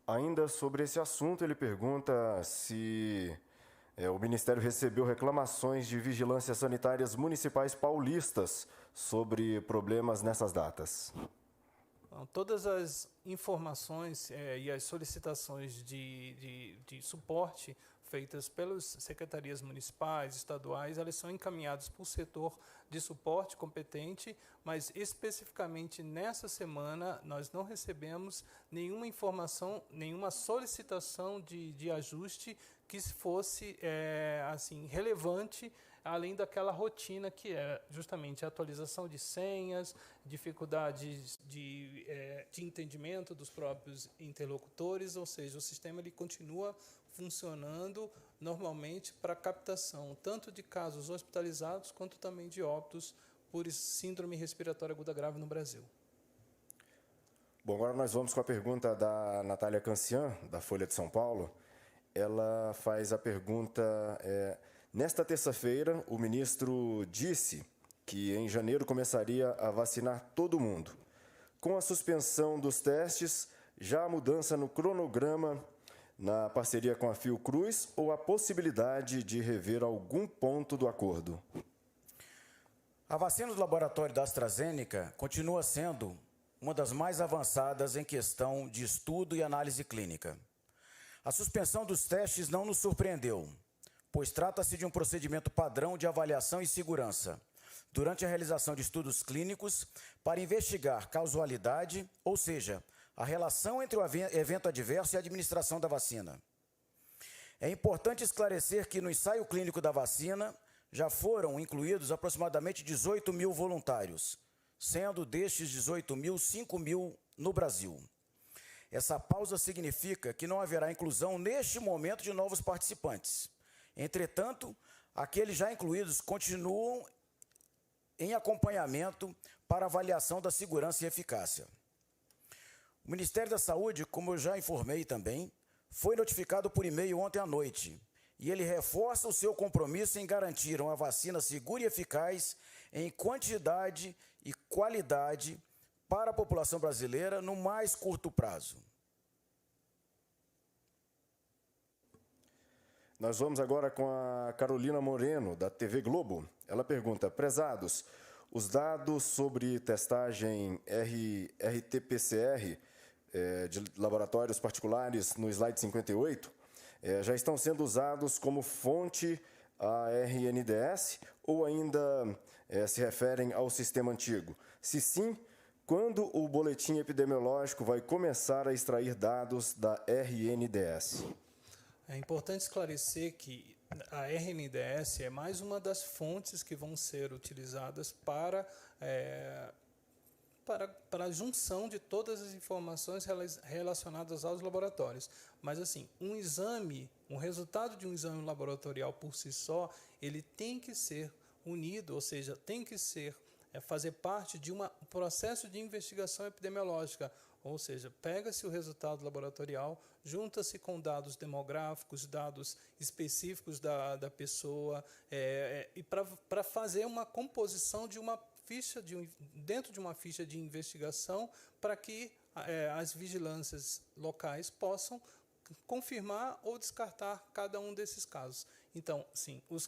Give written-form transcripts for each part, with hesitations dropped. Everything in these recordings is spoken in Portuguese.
Ainda sobre esse assunto, ele pergunta se o Ministério recebeu reclamações de vigilâncias sanitárias municipais paulistas sobre problemas nessas datas. Então, todas as informações e as solicitações de suporte feitas pelas secretarias municipais, estaduais, elas são encaminhadas para o setor de suporte competente, mas especificamente nessa semana nós não recebemos nenhuma informação, nenhuma solicitação de ajuste que fosse assim relevante, além daquela rotina que é justamente a atualização de senhas, dificuldades de entendimento dos próprios interlocutores, ou seja, o sistema ele continua funcionando normalmente para captação tanto de casos hospitalizados quanto também de óbitos por síndrome respiratória aguda grave no Brasil. Bom, agora nós vamos com a pergunta da Natália Cancian, da Folha de São Paulo. Ela faz a pergunta: nesta terça-feira, o ministro disse que em janeiro começaria a vacinar todo mundo. Com a suspensão dos testes, já há mudança no cronograma na parceria com a Fiocruz ou a possibilidade de rever algum ponto do acordo? A vacina do laboratório da AstraZeneca continua sendo uma das mais avançadas em questão de estudo e análise clínica. A suspensão dos testes não nos surpreendeu, pois trata-se de um procedimento padrão de avaliação e segurança durante a realização de estudos clínicos para investigar causalidade, ou seja, a relação entre o evento adverso e a administração da vacina. É importante esclarecer que no ensaio clínico da vacina já foram incluídos aproximadamente 18 mil voluntários, sendo destes 18 mil, 5 mil no Brasil. Essa pausa significa que não haverá inclusão neste momento de novos participantes. Entretanto, aqueles já incluídos continuam em acompanhamento para avaliação da segurança e eficácia. O Ministério da Saúde, como eu já informei também, foi notificado por e-mail ontem à noite e ele reforça o seu compromisso em garantir uma vacina segura e eficaz em quantidade e qualidade para a população brasileira no mais curto prazo. Nós vamos agora com a Carolina Moreno, da TV Globo. Ela pergunta: prezados, os dados sobre testagem RT-PCR de laboratórios particulares no slide 58 já estão sendo usados como fonte a RNDS ou ainda se referem ao sistema antigo? Se sim, quando o boletim epidemiológico vai começar a extrair dados da RNDS? É importante esclarecer que a RNDS é mais uma das fontes que vão ser utilizadas para a junção de todas as informações relacionadas aos laboratórios. Mas, assim, um resultado de um exame laboratorial por si só, ele tem que ser unido, ou seja, tem que ser fazer parte de um processo de investigação epidemiológica, ou seja, pega-se o resultado laboratorial, junta-se com dados demográficos, dados específicos da pessoa, e para fazer uma composição de uma ficha, dentro de uma ficha de investigação, para que as vigilâncias locais possam confirmar ou descartar cada um desses casos. Então, sim, os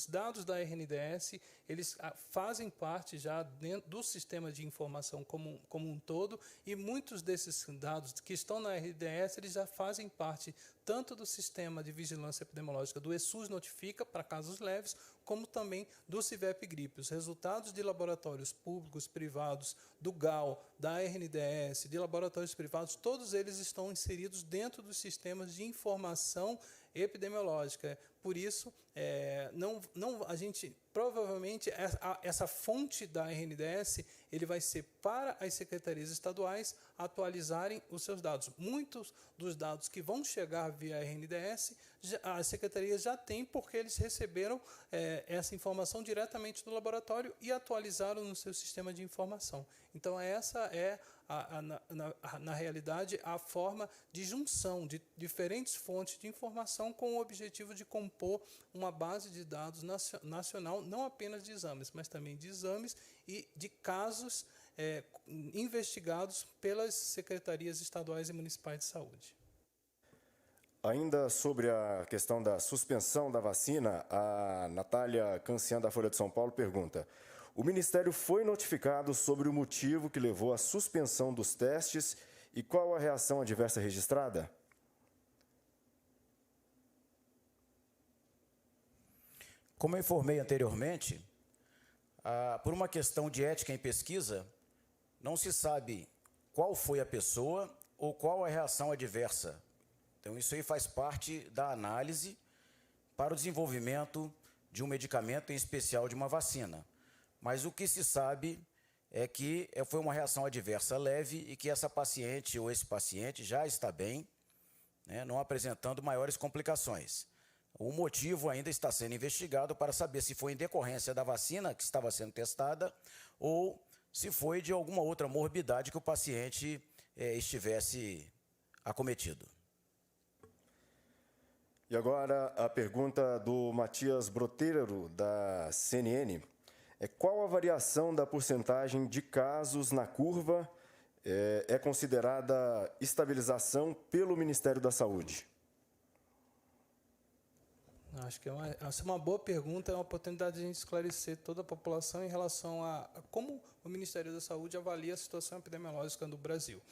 dados da RNDS, eles fazem parte já do sistema de informação como um todo, e muitos desses dados que estão na RNDS, eles já fazem parte tanto do sistema de vigilância epidemiológica do ESUS Notifica, para casos leves, como também do CIVEP-Gripe. Os resultados de laboratórios públicos, privados, do GAL, da RNDS, de laboratórios privados, todos eles estão inseridos dentro dos sistemas de informação epidemiológica. Por isso, a gente provavelmente essa fonte da RNDS ele vai ser para as secretarias estaduais atualizarem os seus dados. Muitos dos dados que vão chegar via RNDS, as secretarias já têm, porque eles receberam essa informação diretamente do laboratório e atualizaram no seu sistema de informação. Então, essa é, na realidade, a forma de junção de diferentes fontes de informação com o objetivo de compor uma base de dados nacional, não apenas de exames, mas também de exames e de casos investigados pelas secretarias estaduais e municipais de saúde. Ainda sobre a questão da suspensão da vacina, a Natália Cancian, da Folha de São Paulo, pergunta: o Ministério foi notificado sobre o motivo que levou à suspensão dos testes e qual a reação adversa registrada? Como eu informei anteriormente, por uma questão de ética em pesquisa, não se sabe qual foi a pessoa ou qual a reação adversa. Então, isso aí faz parte da análise para o desenvolvimento de um medicamento, em especial de uma vacina. Mas o que se sabe é que foi uma reação adversa leve e que essa paciente ou esse paciente já está bem, né, não apresentando maiores complicações. O motivo ainda está sendo investigado para saber se foi em decorrência da vacina que estava sendo testada ou se foi de alguma outra morbidade que o paciente estivesse acometido. E agora a pergunta do Matias Broteiro, da CNN. Qual a variação da porcentagem de casos na curva é considerada estabilização pelo Ministério da Saúde? Acho que essa é uma boa pergunta, é uma oportunidade de a gente esclarecer toda a população em relação a como o Ministério da Saúde avalia a situação epidemiológica do Brasil.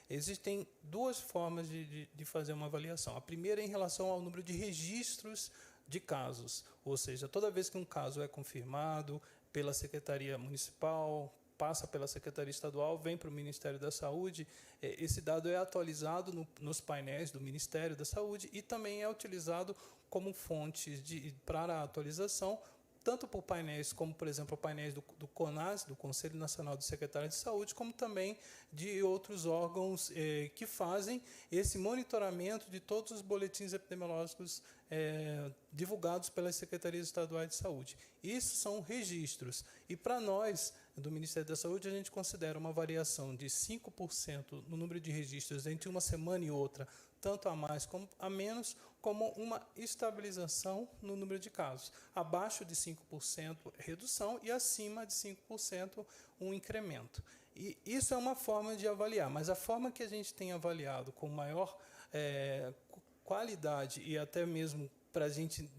Existem duas formas de fazer uma avaliação. A primeira é em relação ao número de registros de casos, ou seja, toda vez que um caso é confirmado pela Secretaria Municipal, passa pela Secretaria Estadual, vem para o Ministério da Saúde, esse dado é atualizado nos painéis do Ministério da Saúde e também é utilizado como fonte para a atualização, tanto por painéis como, por exemplo, painéis do CONAS, do Conselho Nacional de Secretários de Saúde, como também de outros órgãos que fazem esse monitoramento de todos os boletins epidemiológicos divulgados pelas Secretarias Estaduais de Saúde. Isso são registros. E para nós, do Ministério da Saúde, a gente considera uma variação de 5% no número de registros entre uma semana e outra, tanto a mais como a menos, como uma estabilização no número de casos. Abaixo de 5% redução e acima de 5% um incremento. E isso é uma forma de avaliar, mas a forma que a gente tem avaliado com maior qualidade e até mesmo para a gente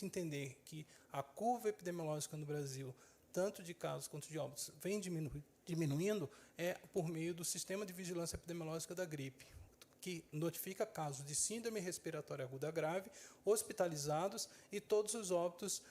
entender que a curva epidemiológica no Brasil, tanto de casos quanto de óbitos, vem diminuindo, é por meio do Sistema de Vigilância Epidemiológica da Gripe, que notifica casos de síndrome respiratória aguda grave, hospitalizados e todos os óbitos